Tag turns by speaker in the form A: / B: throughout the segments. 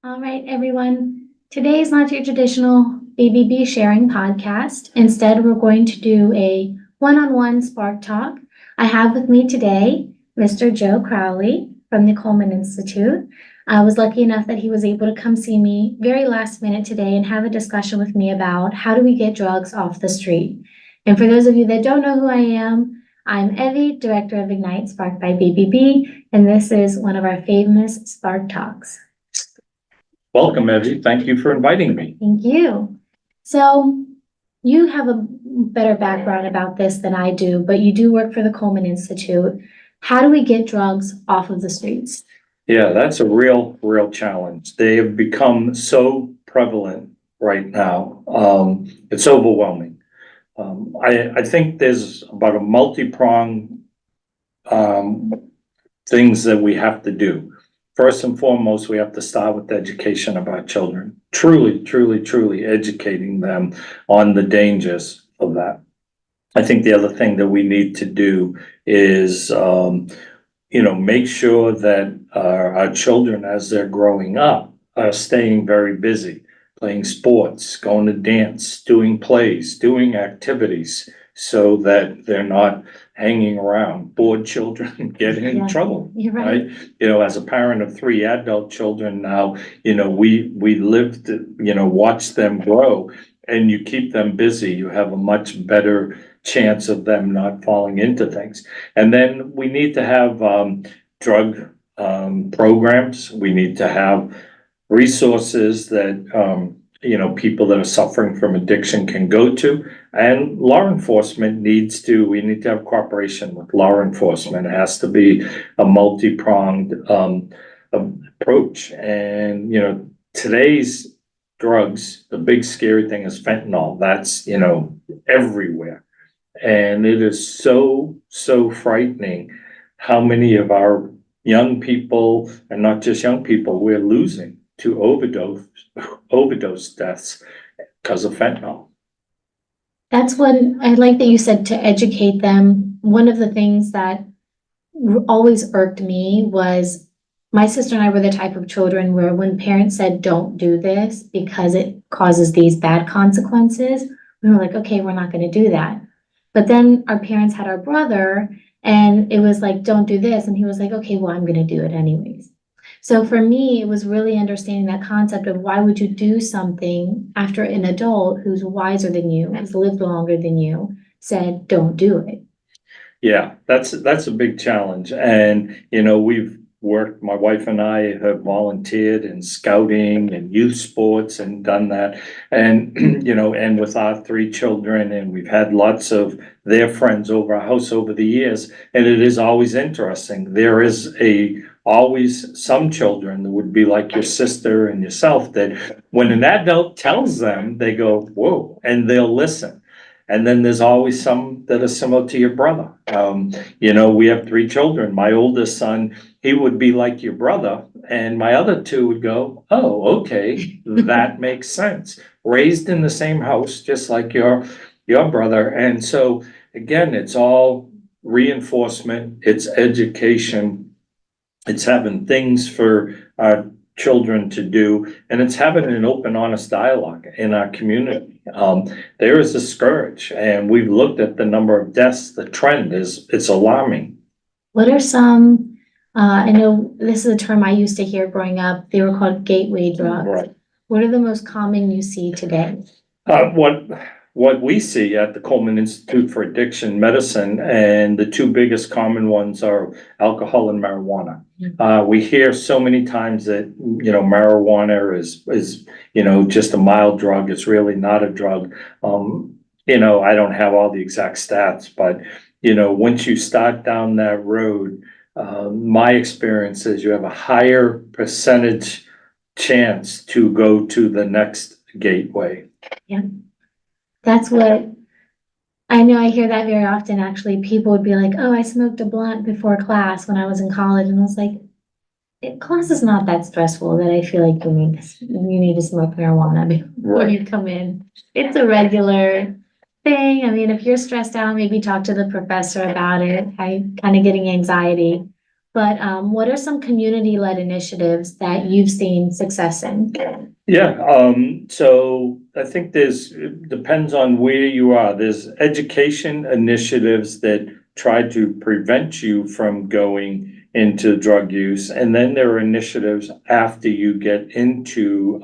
A: All right, everyone. Today is not your traditional BBB Sharing podcast. Instead, we're going to do a one-on-one Spark Talk. I have with me today Mr. Joe Crowley from the Coleman Institute. I was lucky enough that he was able to come see me very last minute today and have a discussion with me about how do we get drugs off the street. And for those of you that don't know who I am, I'm Evie, Director of Ignite Spark by BBB, and this is one of our famous Spark Talks.
B: Welcome, Evie. Thank you for inviting me.
A: Thank you. So you have a better background about this than I do, but you do work for the Coleman Institute. How do we get drugs off of the streets?
B: Yeah, that's a real challenge. They have become so prevalent right now. It's overwhelming. I think there's about a multi-pronged things that we have to do. First and foremost, we have to start with education of our children. Truly educating them on the dangers of that. I think the other thing that we need to do is, make sure that our children, as they're growing up, are staying very busy, playing sports, going to dance, doing plays, doing activities, so that they're not hanging around. Bored children get in trouble.
A: You're right.
B: As a parent of 3 adult children now, we live to, watch them grow, and you keep them busy, you have a much better chance of them not falling into things. And then we need to have drug programs. We need to have resources that people that are suffering from addiction can go to, and law enforcement we need to have cooperation with law enforcement. It has to be a multi-pronged approach. And today's drugs, the big scary thing is fentanyl. That's everywhere, and it is so frightening how many of our young people, and not just young people, we're losing to overdose deaths because of fentanyl.
A: That's what I like that you said, to educate them. One of the things that always irked me was my sister and I were the type of children where when parents said, don't do this because it causes these bad consequences, we were like, okay, we're not going to do that. But then our parents had our brother and it was like, don't do this. And he was like, okay, well, I'm going to do it anyways. So for me, it was really understanding that concept of why would you do something after an adult who's wiser than you, has lived longer than you, said, don't do it.
B: Yeah, that's a big challenge. And, we've worked, my wife and I have volunteered in scouting and youth sports and done that. And, and with our 3 children, and we've had lots of their friends over our house over the years. And it is always interesting. There is always some children that would be like your sister and yourself, that when an adult tells them, they go, whoa, and they'll listen. And then there's always some that are similar to your brother. We have 3 children. My oldest son, he would be like your brother, and my other 2 would go, oh, okay, that makes sense. Raised in the same house, just like your brother. And so again, it's all reinforcement, it's education, it's having things for our children to do, and it's having an open, honest dialogue in our community. There is a scourge, and we've looked at the number of deaths. The trend it's alarming.
A: What are some, I know this is a term I used to hear growing up, they were called gateway drugs.
B: Right.
A: What are the most common you see today?
B: What we see at the Coleman Institute for Addiction Medicine, and the 2 biggest common ones are alcohol and marijuana. We hear so many times that, marijuana is just a mild drug. It's really not a drug. I don't have all the exact stats, but, once you start down that road, my experience is you have a higher percentage chance to go to the next gateway.
A: Yeah. That's what I know. I hear that very often. Actually, people would be like, oh, I smoked a blunt before class when I was in college. And I was like, class is not that stressful that I feel like you need to smoke marijuana before you come in. It's a regular thing. I mean, if you're stressed out, maybe talk to the professor about it. I kind of getting anxiety. But what are some community-led initiatives that you've seen success in?
B: Yeah, so I think it depends on where you are. There's education initiatives that try to prevent you from going into drug use. And then there are initiatives after you get into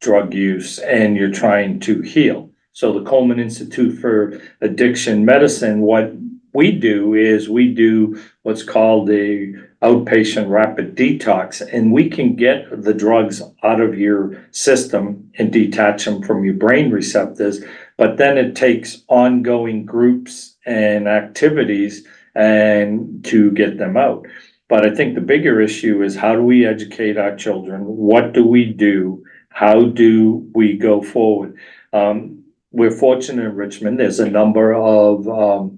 B: drug use and you're trying to heal. So the Coleman Institute for Addiction Medicine, what we do is we do what's called a outpatient rapid detox, and we can get the drugs out of your system and detach them from your brain receptors. But then it takes ongoing groups and activities and to get them out. But I think the bigger issue is, how do we educate our children? What do we do? How do we go forward? We're fortunate in Richmond. There's a number of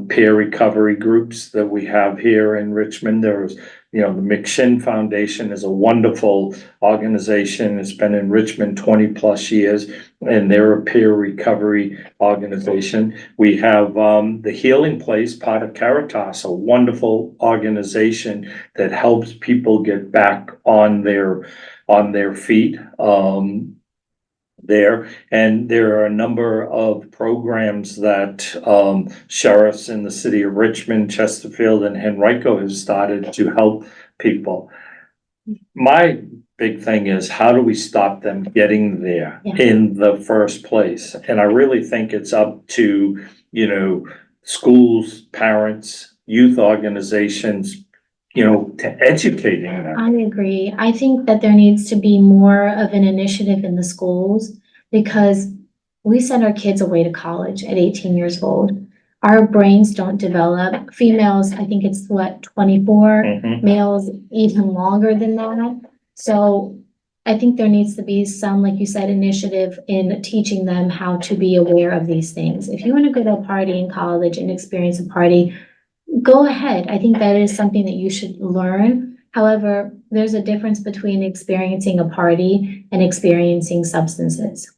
B: peer recovery groups that we have here in Richmond. There's, the McShin Foundation is a wonderful organization. It's been in Richmond 20 plus years, and they're a peer recovery organization. We have the Healing Place, part of Caritas, a wonderful organization that helps people get back on their feet. And there are a number of programs that sheriffs in the city of Richmond, Chesterfield, and Henrico have started to help people. My big thing is, how do we stop them getting there in the first place? And I really think it's up to, schools, parents, youth organizations, to educating them.
A: I agree. I think that there needs to be more of an initiative in the schools, because we send our kids away to college at 18 years old. Our brains don't develop. Females, I think it's 24, males even longer than that. So I think there needs to be some, like you said, initiative in teaching them how to be aware of these things. If you want to go to a party in college and experience a party, go ahead. I think that is something that you should learn. However, there's a difference between experiencing a party and experiencing substances.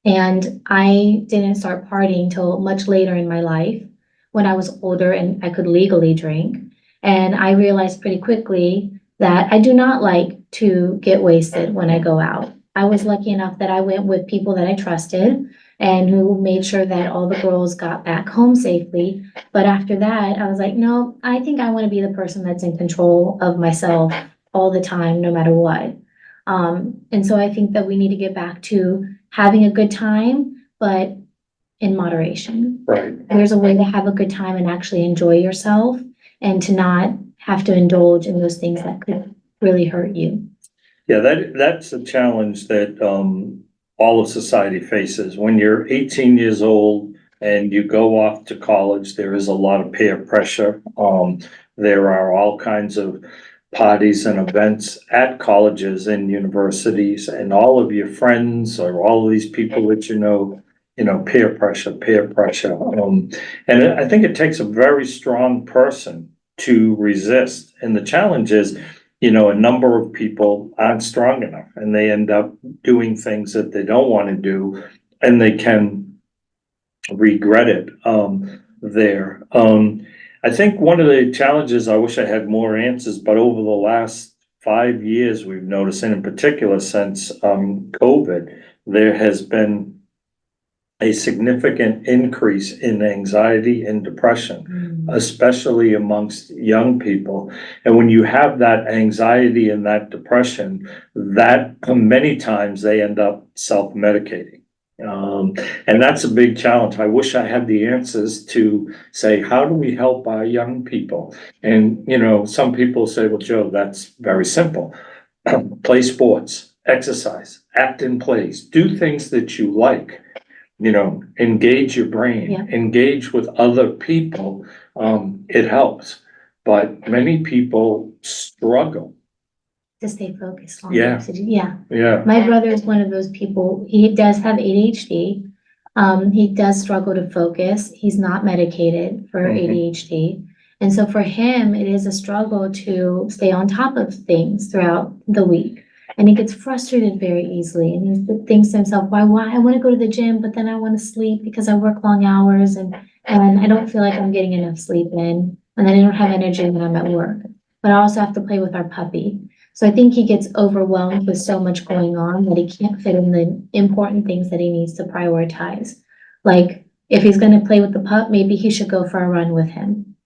A: And I didn't start partying till much later in my life, when I was older and I could legally drink. And I realized pretty quickly that I do not like to get wasted when I go out. I was lucky enough that I went with people that I trusted and who made sure that all the girls got back home safely. But after that, I was like, no, I think I want to be the person that's in control of myself all the time, no matter what. And so I think that we need to get back to having a good time, but in moderation.
B: Right.
A: There's a way to have a good time and actually enjoy yourself, and to not have to indulge in those things that could really hurt you.
B: Yeah, that's a challenge that all of society faces. When you're 18 years old and you go off to college, there is a lot of peer pressure. There are all kinds of parties and events at colleges and universities, and all of your friends or all of these people that peer pressure. And I think it takes a very strong person to resist. And the challenge is, a number of people aren't strong enough, and they end up doing things that they don't want to do, and they can regret it there. I think one of the challenges, I wish I had more answers, but over the last 5 years, we've noticed, and in particular since COVID, there has been a significant increase in anxiety and depression, especially amongst young people. And when you have that anxiety and that depression, that many times they end up self-medicating. And that's a big challenge. I wish I had the answers to say, how do we help our young people? And, some people say, well, Joe, that's very simple. Play sports, exercise, act in plays, do things that you like. Engage your brain, engage with other people. It helps, but many people struggle
A: to stay focused on
B: Yeah.
A: My brother is one of those people. He does have ADHD. He does struggle to focus. He's not medicated for ADHD. And so for him, it is a struggle to stay on top of things throughout the week. And he gets frustrated very easily. And he thinks to himself, why I want to go to the gym, but then I want to sleep because I work long hours and I don't feel like I'm getting enough sleep in. and then I don't have energy when I'm at work. But I also have to play with our puppy. So I think he gets overwhelmed with so much going on that he can't fit in the important things that he needs to prioritize. Like, if he's gonna play with the pup, maybe he should go for a run with him.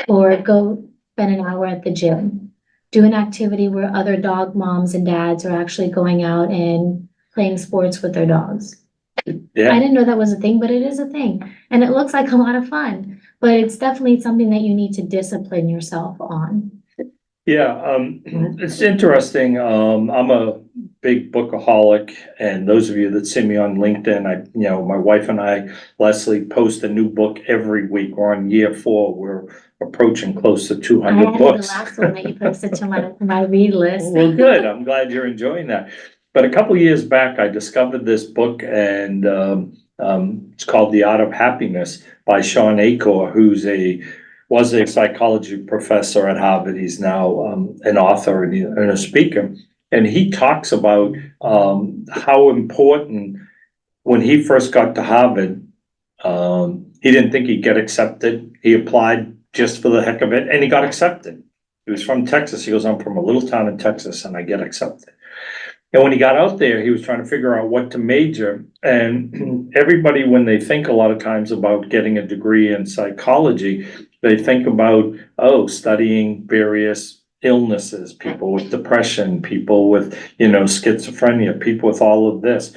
A: Or go spend an hour at the gym. Do an activity where other dog moms and dads are actually going out and playing sports with their dogs. I
B: Yeah,
A: didn't know that was a thing, but it is a thing. And it looks like a lot of fun. But it's definitely something that you need to discipline yourself on.
B: yeah, it's interesting. I'm a big bookaholic, and those of you that see me on LinkedIn, my wife and I, Leslie, post a new book every week. We're on year 4. We're approaching close to
A: I
B: 200
A: added the
B: books.
A: last one that you posted to my read list.
B: Well, good. I'm glad you're enjoying that. But a couple years back, I discovered this book, and it's called The Art of Happiness by Sean Achor, was a psychology professor at Harvard. He's now an author and a speaker. And he talks about how important, when he first got to Harvard, he didn't think he'd get accepted. He applied just for the heck of it, and he got accepted. He was from Texas. He goes, I'm from a little town in Texas, and I get accepted. And when he got out there, he was trying to figure out what to major. And everybody, when they think a lot of times about getting a degree in psychology, they think about, studying various illnesses, people with depression, people with, schizophrenia, people with all of this.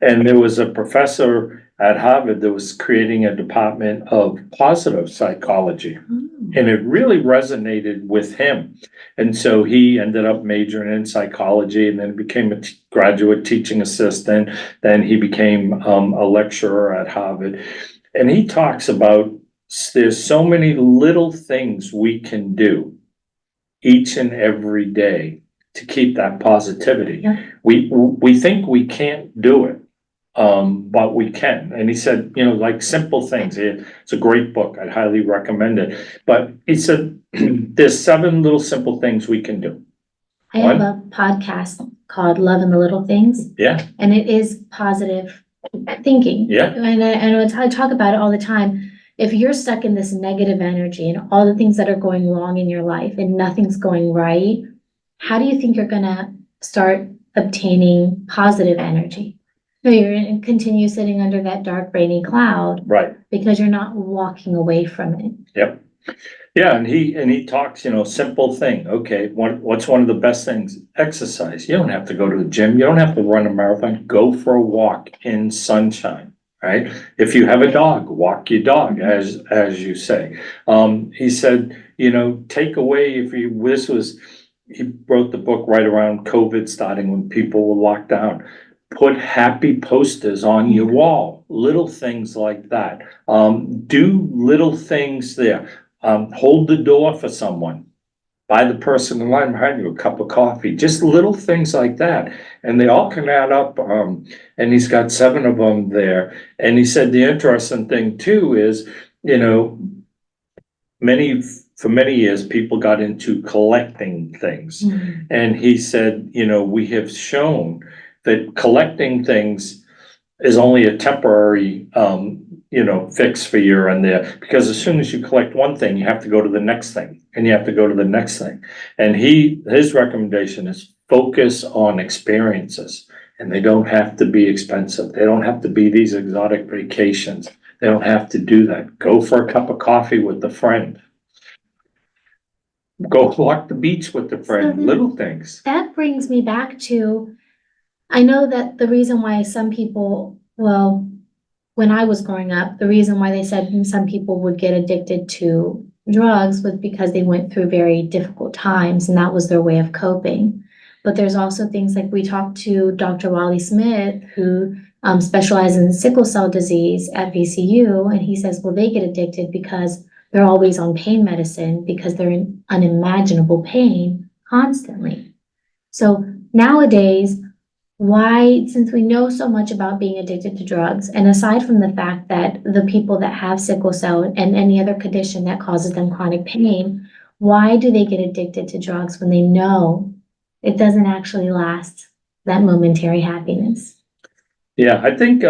B: And there was a professor at Harvard that was creating a department of positive psychology. And it really resonated with him. And so he ended up majoring in psychology, and then became a graduate teaching assistant. Then he became a lecturer at Harvard. And he talks about, there's so many little things we can do each and every day to keep that positivity.
A: Yeah.
B: We think we can't do it, but we can. And he said, like simple things. It's a great book. I'd highly recommend it. But he said, there's 7 little simple things we can do.
A: I have a podcast called Love in the Little Things.
B: Yeah,
A: And it is positive thinking.
B: Yeah.
A: And I talk about it all the time. If you're stuck in this negative energy and all the things that are going wrong in your life and nothing's going right, how do you think you're gonna start obtaining positive energy? No, you're gonna continue sitting under that dark, rainy cloud
B: right.
A: because you're not walking away from it.
B: Yep. Yeah, and he talks, simple thing. Okay, what's one of the best things? Exercise. You don't have to go to the gym. You don't have to run a marathon. Go for a walk in sunshine, right? If you have a dog, walk your dog, as you say. He said, take away, he wrote the book right around COVID starting, when people were locked down. Put happy posters on your wall, little things like that. Do little things there. Hold the door for someone. Buy the person in line behind you a cup of coffee. Just little things like that. And they all can add up. And he's got 7 of them there. And he said the interesting thing too is, for many years, people got into collecting things.
A: Mm-hmm.
B: And he said, we have shown that collecting things is only a temporary, fix for you and there. Because as soon as you collect one thing, you have to go to the next thing, and you have to go to the next thing. And his recommendation is focus on experiences, and they don't have to be expensive. They don't have to be these exotic vacations. They don't have to do that. Go for a cup of coffee with a friend. Go walk the beach with a friend, little things.
A: That brings me back to, I know that the reason why some people, when I was growing up, the reason why they said some people would get addicted to drugs was because they went through very difficult times, and that was their way of coping. But there's also things like, we talked to Dr. Wally Smith, who specializes in sickle cell disease at VCU, and he says, well, they get addicted because they're always on pain medicine, because they're in unimaginable pain constantly. So nowadays, why, since we know so much about being addicted to drugs, and aside from the fact that the people that have sickle cell and any other condition that causes them chronic pain, why do they get addicted to drugs when they know it doesn't actually last that momentary happiness?
B: Yeah, I think,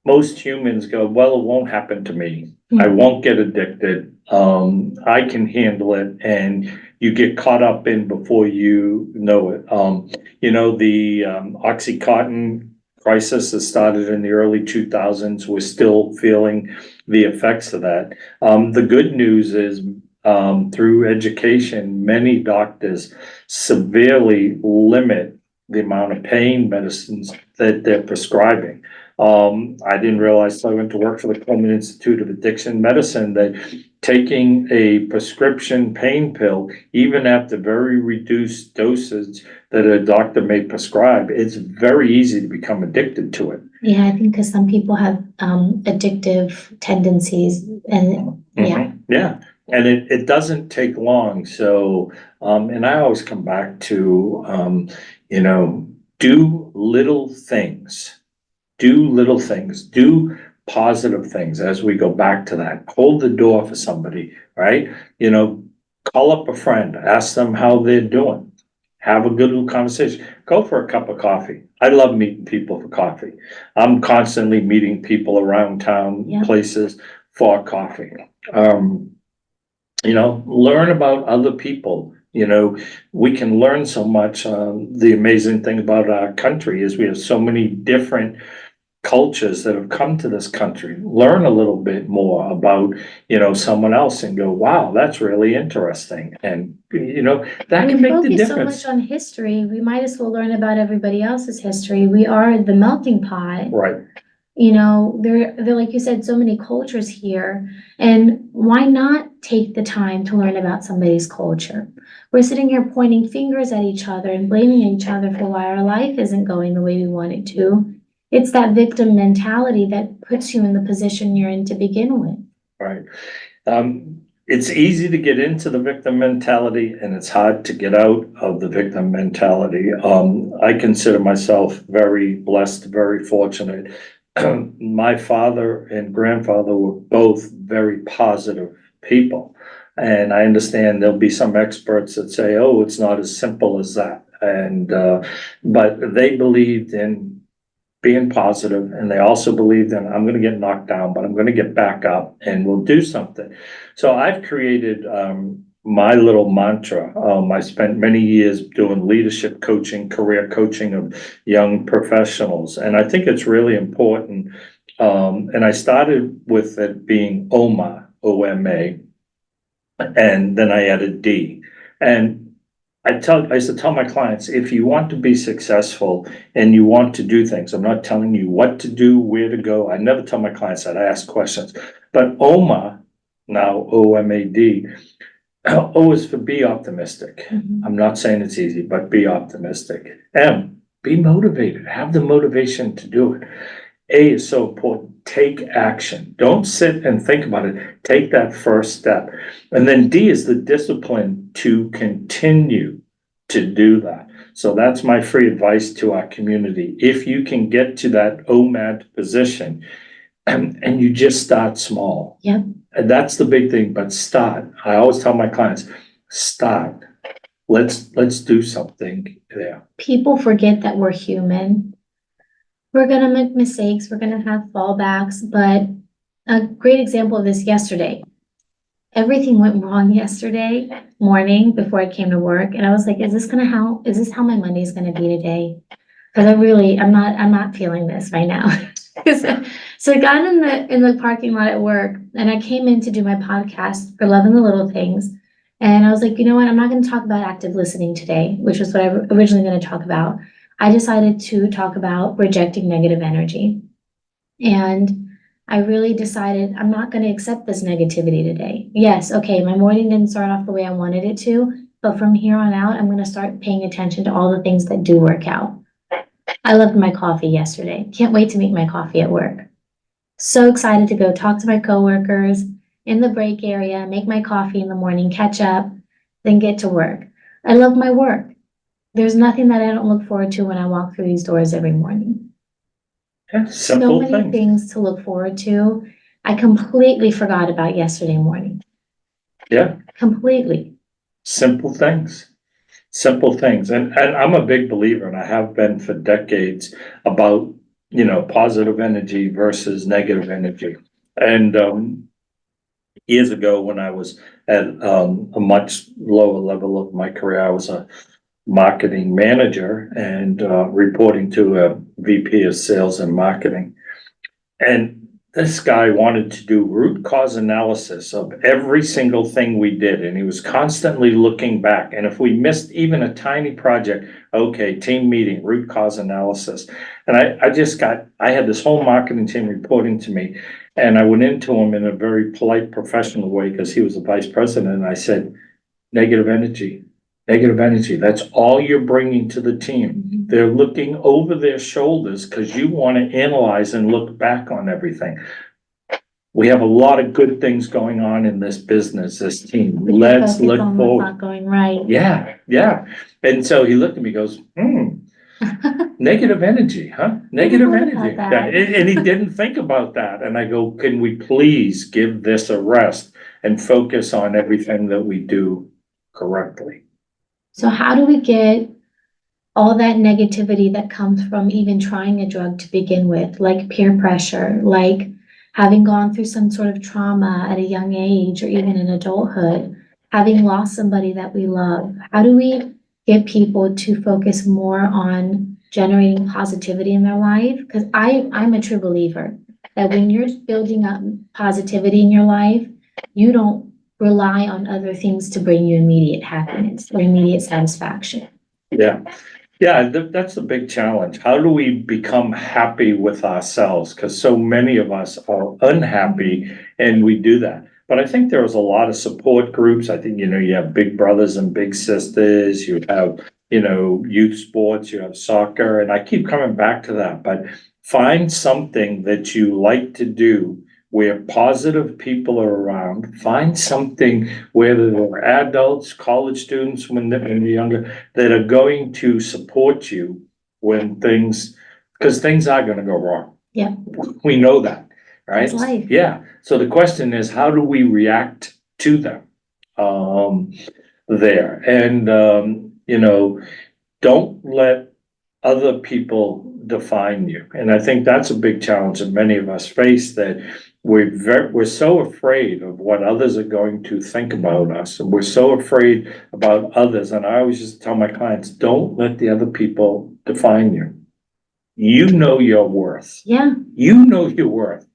B: most humans go, well, it won't happen to me. I won't get addicted. I can handle it. And you get caught up in before you know it. The Oxycontin crisis that started in the early 2000s, we're still feeling the effects of that. The good news is through education, many doctors severely limit the amount of pain medicines that they're prescribing. I didn't realize till I went to work for the Coleman Institute of Addiction Medicine that taking a prescription pain pill, even at the very reduced dosage that a doctor may prescribe, it's very easy to become addicted to it.
A: Yeah, I think because some people have addictive tendencies and
B: Yeah, and it doesn't take long. So, and I always come back to, do little things. Do little things, do positive things as we go back to that. Hold the door for somebody, right? Call up a friend, ask them how they're doing. Have a good little conversation. Go for a cup of coffee. I love meeting people for coffee. I'm constantly meeting people around town, places for coffee. Learn about other people. We can learn so much. The amazing thing about our country is we have so many different cultures that have come to this country. Learn a little bit more about, someone else and go, wow, that's really interesting. And, that can make the difference.
A: We focus so much on history. We might as well learn about everybody else's history. We are the melting pot.
B: Right.
A: There, like you said, so many cultures here. And why not take the time to learn about somebody's culture? We're sitting here pointing fingers at each other and blaming each other for why our life isn't going the way we want it to. It's that victim mentality that puts you in the position you're in to begin with.
B: Right. It's easy to get into the victim mentality and it's hard to get out of the victim mentality. I consider myself very blessed, very fortunate. My father and grandfather were both very positive people. And I understand there'll be some experts that say, oh, it's not as simple as that. And, but they believed in being positive, and they also believed in, I'm gonna get knocked down, but I'm gonna get back up and we'll do something. So I've created my little mantra. I spent many years doing leadership coaching, career coaching of young professionals, and I think it's really important. And I started with it being OMA, O-M-A, and then I added D. And I used to tell my clients, if you want to be successful and you want to do things, I'm not telling you what to do, where to go. I never tell my clients that. I ask questions. But OMA, now O-M-A-D, O is for be optimistic. I'm not saying it's easy, but be optimistic. M, be motivated. Have the motivation to do it. A is so important. Take action. Don't sit and think about it. Take that first step. And then D is the discipline to continue to do that. So that's my free advice to our community. If you can get to that OMAD position and you just start small.
A: Yep.
B: And that's the big thing, but start. I always tell my clients, start. Let's do something there.
A: People forget that we're human. We're gonna make mistakes, we're gonna have fallbacks, but a great example of this yesterday. Everything went wrong yesterday morning before I came to work, and I was like, is this how my Monday's gonna be today? Because I'm not feeling this right now. So I got in the parking lot at work, and I came in to do my podcast for Loving the Little Things. And I was like, you know what, I'm not gonna talk about active listening today, which was what I was originally gonna talk about. I decided to talk about rejecting negative energy. And I really decided I'm not going to accept this negativity today. Yes, okay, my morning didn't start off the way I wanted it to, but from here on out, I'm going to start paying attention to all the things that do work out. I loved my coffee yesterday. Can't wait to make my coffee at work. So excited to go talk to my coworkers in the break area, make my coffee in the morning, catch up, then get to work. I love my work. There's nothing that I don't look forward to when I walk through these doors every morning.
B: Yeah, simple
A: so many things to look forward to. I completely forgot about yesterday morning.
B: Yeah.
A: Completely.
B: Simple things. Simple things. And I'm a big believer, and I have been for decades, about positive energy versus negative energy. And, years ago, when I was at, a much lower level of my career, I was a marketing manager and, reporting to a VP of sales and marketing. And this guy wanted to do root cause analysis of every single thing we did, and he was constantly looking back. And if we missed even a tiny project, okay, team meeting, root cause analysis. And I had this whole marketing team reporting to me, and I went into him in a very polite, professional way because he was the vice president. And I said, negative energy. Negative energy. That's all you're bringing to the team. They're looking over their shoulders because you want to analyze and look back on everything. We have a lot of good things going on in this business, this team. Let's look
A: What's
B: forward.
A: not going right.
B: Yeah. And so he looked at me, goes, negative energy, huh? Negative energy. Yeah, and he didn't think about that. And I go, can we please give this a rest and focus on everything that we do correctly?
A: So how do we get all that negativity that comes from even trying a drug to begin with, like peer pressure, like having gone through some sort of trauma at a young age or even in adulthood, having lost somebody that we love? How do we get people to focus more on generating positivity in their life? Because I'm a true believer that when you're building up positivity in your life, you don't rely on other things to bring you immediate happiness or immediate satisfaction.
B: Yeah, that's the big challenge. How do we become happy with ourselves? Because so many of us are unhappy and we do that. But I think there was a lot of support groups. I think, you have big brothers and big sisters, you have, youth sports, you have soccer, and I keep coming back to that. But find something that you like to do where positive people are around. Find something, whether they're adults, college students, when they're younger, that are going to support you when because things are going to go wrong.
A: Yeah.
B: We know that, right?
A: That's life.
B: Yeah. So the question is, how do we react to them? There. And, don't let other people define you. And I think that's a big challenge that many of us face, that we're so afraid of what others are going to think about us. And we're so afraid about others. And I always just tell my clients, don't let the other people define you. You know your worth.
A: Yeah.
B: You know your worth.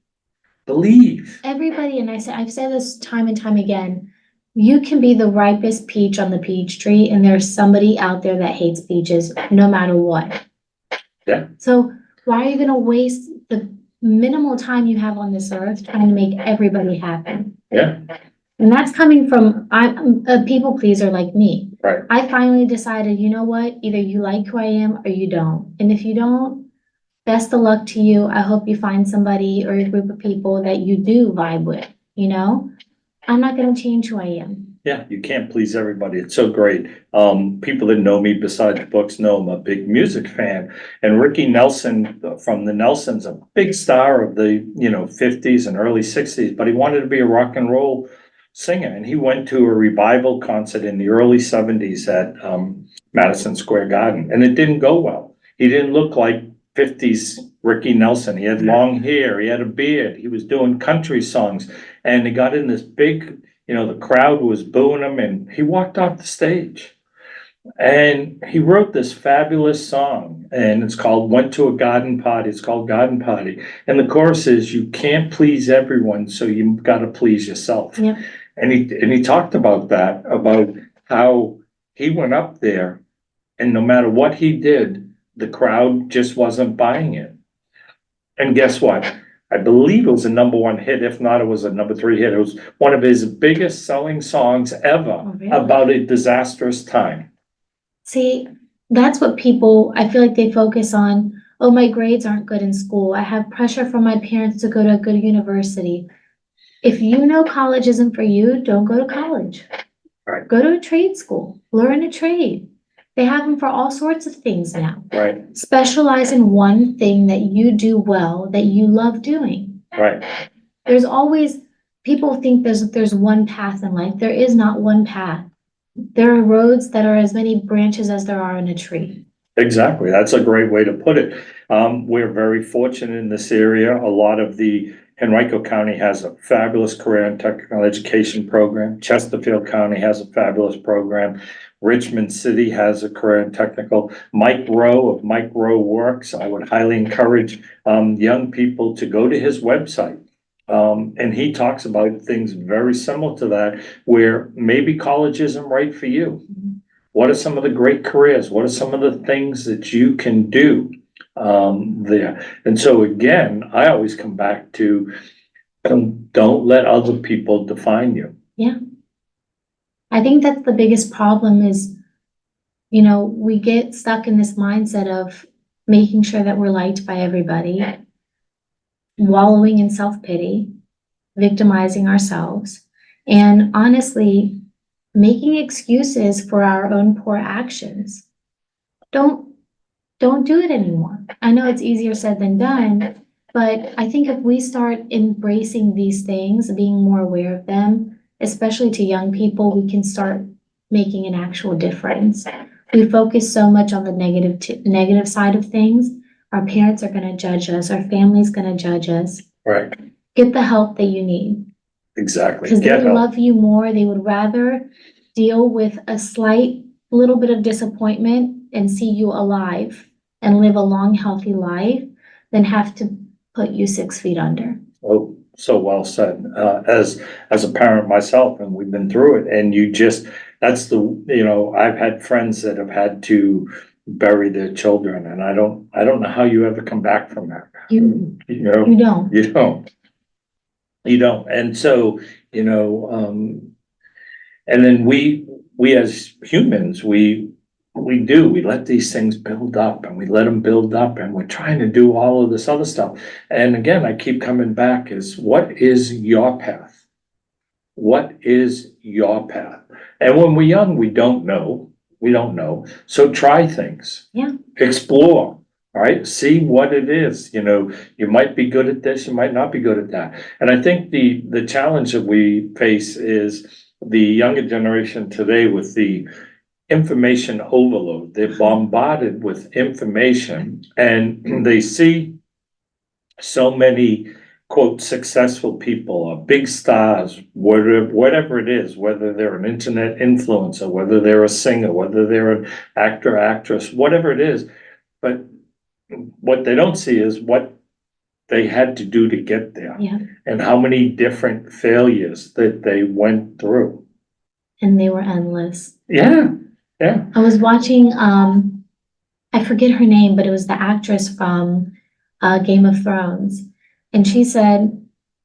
B: Believe.
A: Everybody, and I've said this time and time again, you can be the ripest peach on the peach tree, and there's somebody out there that hates peaches no matter what.
B: Yeah.
A: So why are you gonna waste the minimal time you have on this earth trying to make everybody happy?
B: Yeah.
A: And that's coming from, I'm a people pleaser like me.
B: Right.
A: I finally decided, you know what? Either you like who I am or you don't. And if you don't, best of luck to you. I hope you find somebody or a group of people that you do vibe with, I'm not gonna change who I am.
B: Yeah, you can't please everybody. It's so great. People that know me besides books know I'm a big music fan. And Ricky Nelson from the Nelsons, a big star of the, 50s and early 60s, but he wanted to be a rock and roll singer. And he went to a revival concert in the early 70s at Madison Square Garden, and it didn't go well. He didn't look like 50s Ricky Nelson. He had long hair, he had a beard, he was doing country songs, and he got in this big, the crowd was booing him, and he walked off the stage. And he wrote this fabulous song, and it's called Went to a Garden Party. It's called Garden Party. And the chorus is, you can't please everyone, so you've got to please yourself.
A: Yeah.
B: And he talked about that, about how he went up there, and no matter what he did, the crowd just wasn't buying it. And guess what? I believe it was a #1 hit. If not, it was a #3 hit. It was one of his biggest selling songs ever.
A: Oh, really?
B: About a disastrous time.
A: See, that's what people, I feel like they focus on. Oh, my grades aren't good in school. I have pressure from my parents to go to a good university. If you know college isn't for you, don't go to college.
B: Right.
A: Go to a trade school, learn a trade. They have them for all sorts of things now.
B: Right.
A: Specialize in one thing that you do well, that you love doing.
B: Right.
A: There's always, people think there's one path in life. There is not one path. There are roads that are as many branches as there are in a tree.
B: Exactly. That's a great way to put it. We're very fortunate in this area. A lot of the Henrico County has a fabulous career and technical education program. Chesterfield County has a fabulous program. Richmond City has a career and technical. Mike Rowe of Mike Rowe Works. I would highly encourage young people to go to his website. And he talks about things very similar to that, where maybe college isn't right for you. What are some of the great careers? What are some of the things that you can do there? And so again, I always come back to don't let other people define you.
A: Yeah. I think that's the biggest problem is, we get stuck in this mindset of making sure that we're liked by everybody, wallowing in self-pity, victimizing ourselves, and honestly, making excuses for our own poor actions. Don't do it anymore. I know it's easier said than done, but I think if we start embracing these things, being more aware of them, especially to young people, we can start making an actual difference. We focus so much on the negative side of things. Our parents are going to judge us. Our family's going to judge us.
B: Right.
A: Get the help that you need.
B: Exactly.
A: Because they
B: Get help.
A: love you more. They would rather deal with a slight little bit of disappointment and see you alive and live a long, healthy life than have to put you 6 feet under.
B: Oh, so well said. As a parent myself, and we've been through it, and that's I've had friends that have had to bury their children, and I don't know how you ever come back from that.
A: You
B: You know,
A: don't.
B: you don't. And so, and then we as humans, we let these things build up, and we let them build up, and we're trying to do all of this other stuff. And again, I keep coming back is, what is your path? What is your path? And when we're young, we don't know. So try things.
A: Yeah.
B: Explore. All right. See what it is. You might be good at this, you might not be good at that. And I think the challenge that we face is the younger generation today with the information overload. They're bombarded with information, and they see so many, quote, successful people or big stars, whatever it is, whether they're an internet influencer, whether they're a singer, whether they're an actor, actress, whatever it is. But what they don't see is what they had to do to get there.
A: Yeah.
B: And how many different failures that they went through.
A: And they were endless.
B: Yeah. Yeah.
A: I was watching, I forget her name, but it was the actress from Game of Thrones. And she said,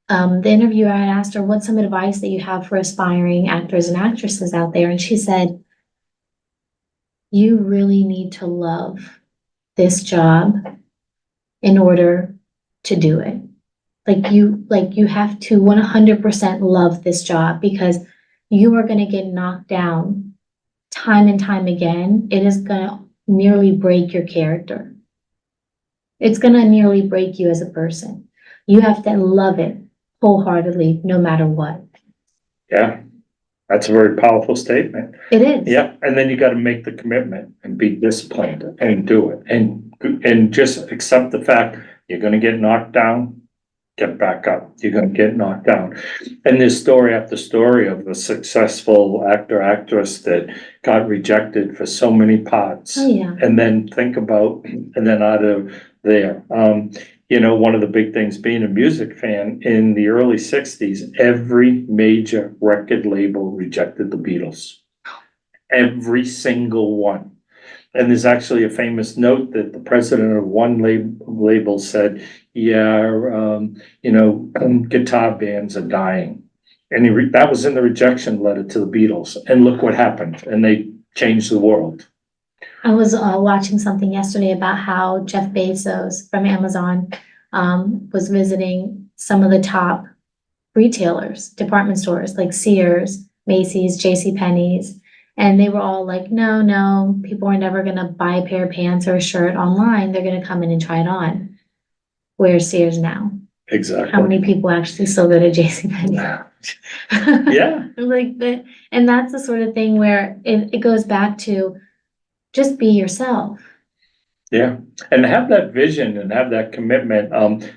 A: the interviewer had asked her, what's some advice that you have for aspiring actors and actresses out there? And she said, you really need to love this job in order to do it. Like you have to 100% love this job, because you are going to get knocked down time and time again. It is going to nearly break your character. It's going to nearly break you as a person. You have to love it wholeheartedly, no matter what.
B: Yeah. That's a very powerful statement.
A: It is.
B: Yeah. And then you got to make the commitment and be disciplined and do it, and just accept the fact you're going to get knocked down. Get back up. You're going to get knocked down. And there's story after story of a successful actor, actress that got rejected for so many parts.
A: Oh, yeah.
B: And then and then out of there. One of the big things, being a music fan, in the early 60s, every major record label rejected the Beatles. Every single one. And there's actually a famous note that the president of one label said, guitar bands are dying. And that was in the rejection letter to the Beatles. And look what happened. And they changed the world.
A: I was watching something yesterday about how Jeff Bezos from Amazon was visiting some of the top retailers, department stores like Sears, Macy's, JCPenney's. And they were all like, no, people are never going to buy a pair of pants or a shirt online. They're going to come in and try it on. Where's Sears now?
B: Exactly.
A: How many people actually still go to JCPenney?
B: Yeah.
A: And that's the sort of thing where it goes back to just be yourself.
B: Yeah, and have that vision and have that commitment.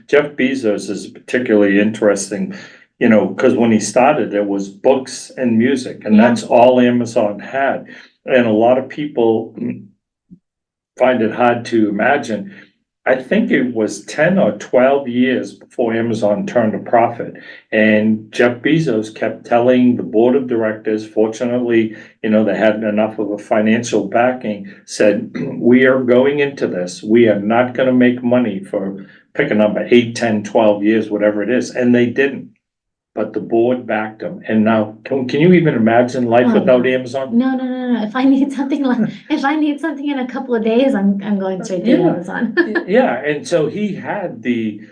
B: Jeff Bezos is particularly interesting, because when he started, there was books and music, and
A: Yeah.
B: that's all Amazon had. And a lot of people find it hard to imagine. I think it was 10 or 12 years before Amazon turned a profit. And Jeff Bezos kept telling the board of directors, fortunately, they had enough of a financial backing, said, we are going into this. We are not going to make money for, pick a number, 8, 10, 12 years, whatever it is. And they didn't. But the board backed them. And now, can you even imagine life
A: Oh,
B: without
A: no.
B: Amazon?
A: No. If I need something in a couple of days, I'm going straight to
B: Yeah.
A: Amazon.
B: Yeah, and so he had the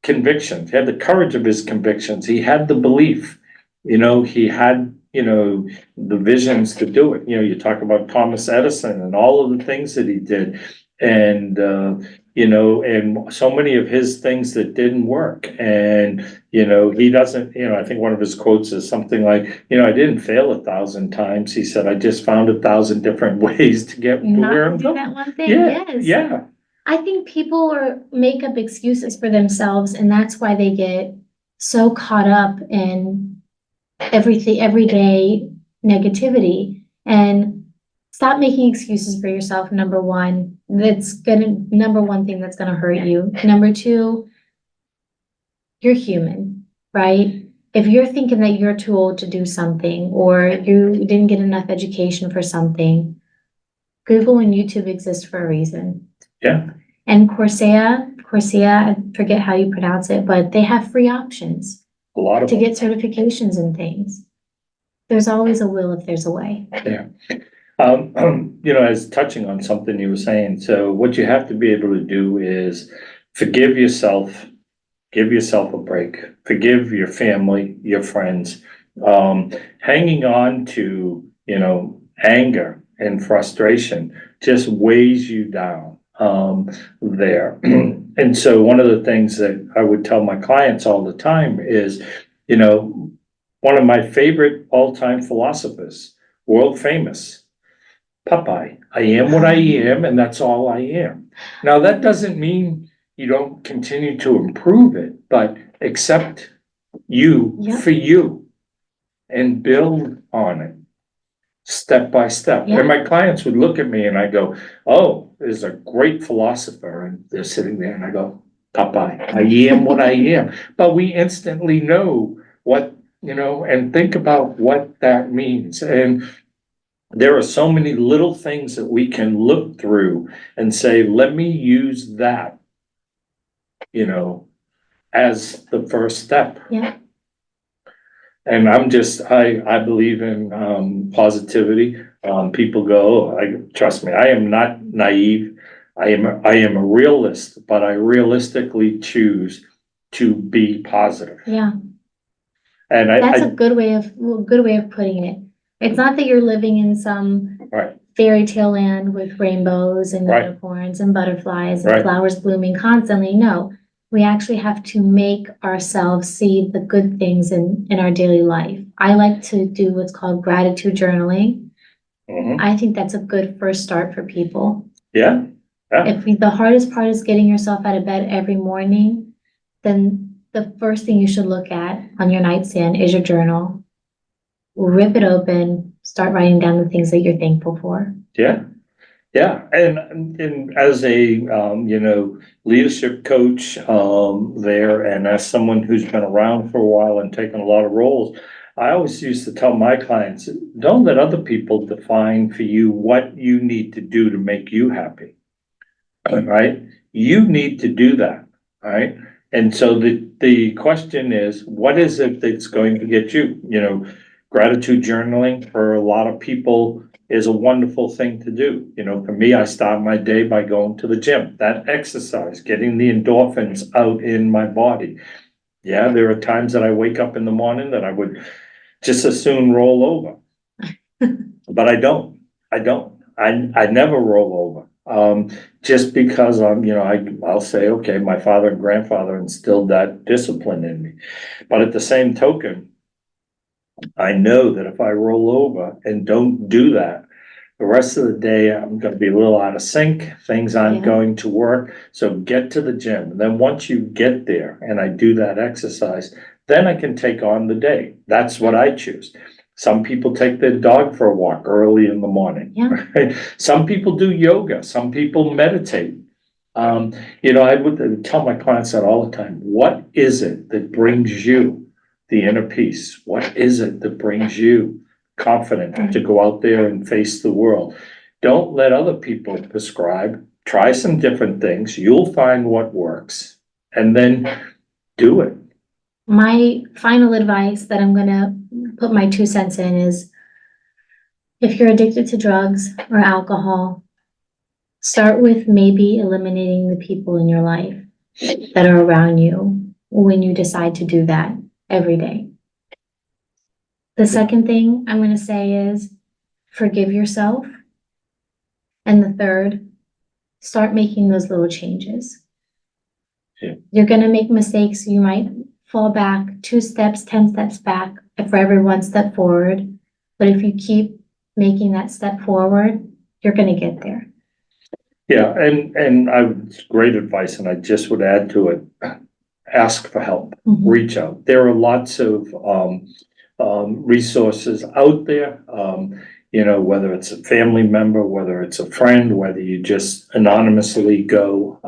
B: convictions, he had the courage of his convictions, he had the belief, he had, the visions to do it. You talk about Thomas Edison and all of the things that he did. And, and so many of his things that didn't work. And, he doesn't, I think one of his quotes is something like, I didn't fail 1,000 times. He said, I just found 1,000 different ways to get to
A: Not
B: where
A: to
B: I'm
A: do
B: going.
A: that one thing,
B: Yeah,
A: yes.
B: yeah.
A: I think people make up excuses for themselves, and that's why they get so caught up in everything, everyday negativity. And stop making excuses for yourself. Number one, number one thing that's gonna hurt you. Number two, you're human, right? If you're thinking that you're too old to do something, or you didn't get enough education for something, Google and YouTube exist for a reason.
B: Yeah.
A: And Coursera, I forget how you pronounce it, but they have free options
B: A lot of
A: to
B: them.
A: get certifications and things. There's always a will if there's a way.
B: Yeah. As touching on something you were saying, so what you have to be able to do is forgive yourself, give yourself a break, forgive your family, your friends. Hanging on to, anger and frustration just weighs you down, there. And so one of the things that I would tell my clients all the time is, one of my favorite all-time philosophers, world famous, Popeye. I am what I am, and that's all I am. Now, that doesn't mean you don't continue to improve it, but accept you
A: Yep.
B: for you and build on it step by step.
A: Yeah.
B: And my clients would look at me and I go, oh, there's a great philosopher. And they're sitting there and I go, Popeye, I am what I am. But we instantly know what, and think about what that means. And there are so many little things that we can look through and say, let me use that, as the first step.
A: Yeah.
B: And I believe in positivity. People go, trust me, I am not naive. I am a realist, but I realistically choose to be positive.
A: Yeah.
B: And
A: That's a good way of putting it. It's not that you're living in some
B: right,
A: fairy tale land with rainbows and
B: Right.
A: unicorns and butterflies and
B: Right.
A: flowers blooming constantly. No, we actually have to make ourselves see the good things in our daily life. I like to do what's called gratitude journaling.
B: mhm,
A: I think that's a good first start for people.
B: yeah,
A: If the hardest part is getting yourself out of bed every morning, then the first thing you should look at on your nightstand is your journal. Rip it open, start writing down the things that you're thankful for.
B: yeah. Yeah, and as a, leadership coach, there, and as someone who's been around for a while and taken a lot of roles, I always used to tell my clients, don't let other people define for you what you need to do to make you happy. Right? You need to do that, right? And so the question is, what is it that's going to get you? Gratitude journaling for a lot of people is a wonderful thing to do. For me, I start my day by going to the gym. That exercise, getting the endorphins out in my body. Yeah, there are times that I wake up in the morning that I would just as soon roll over. But I don't. I never roll over. Just because I'll say, okay, my father and grandfather instilled that discipline in me. But at the same token, I know that if I roll over and don't do that, The rest of the day, I'm gonna be a little out of sync, things aren't
A: Yeah.
B: going to work, so get to the gym. And then once you get there and I do that exercise, then I can take on the day. That's what I choose. Some people take their dog for a walk early in the morning.
A: Yeah.
B: Right? Some people do yoga, some people meditate. I would tell my clients that all the time. What is it that brings you the inner peace? What is it that brings you confident to go out there and face the world? Don't let other people prescribe. Try some different things. You'll find what works and then do it.
A: My final advice that I'm gonna put my 2 cents in is if you're addicted to drugs or alcohol, start with maybe eliminating the people in your life that are around you when you decide to do that every day. The second thing I'm gonna say is forgive yourself. And the third, start making those little changes.
B: Yeah.
A: You're gonna make mistakes. You might fall back 2 steps, 10 steps back for every 1 step forward. But if you keep making that step forward, you're gonna get there.
B: Yeah, and it's great advice, and I just would add to it, ask for help, reach out. There are lots of resources out there. Whether it's a family member, whether it's a friend, whether you just anonymously go.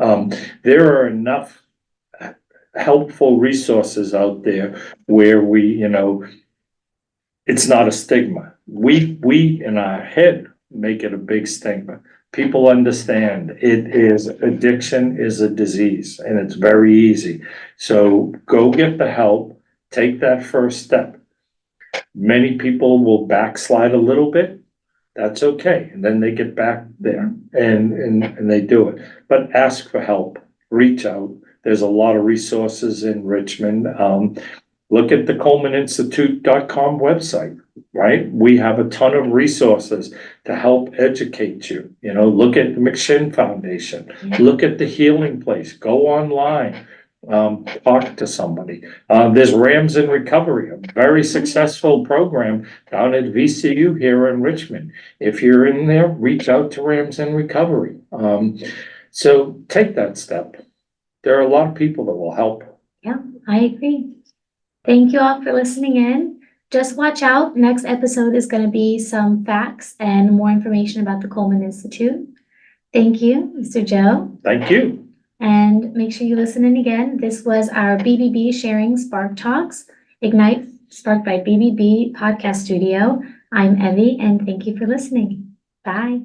B: There are enough helpful resources out there where it's not a stigma. We in our head make it a big stigma. People understand addiction is a disease and it's very easy. So go get the help, take that first step. Many people will backslide a little bit. That's okay. And then they get back there and they do it. But ask for help, reach out. There's a lot of resources in Richmond. Look at the ColemanInstitute.com website, right? We have a ton of resources to help educate you. Look at the McShin Foundation, look at the Healing Place, go online, talk to somebody. There's Rams in Recovery, a very successful program down at VCU here in Richmond. If you're in there, reach out to Rams in Recovery. So take that step. There are a lot of people that will help.
A: Yeah, I agree. Thank you all for listening in. Just watch out. Next episode is going to be some facts and more information about the Coleman Institute. Thank you, Mr. Joe.
B: Thank you.
A: And make sure you listen in again. This was our BBB Sharing Spark Talks, Ignite Sparked by BBB Podcast Studio. I'm Evie, and thank you for listening. Bye.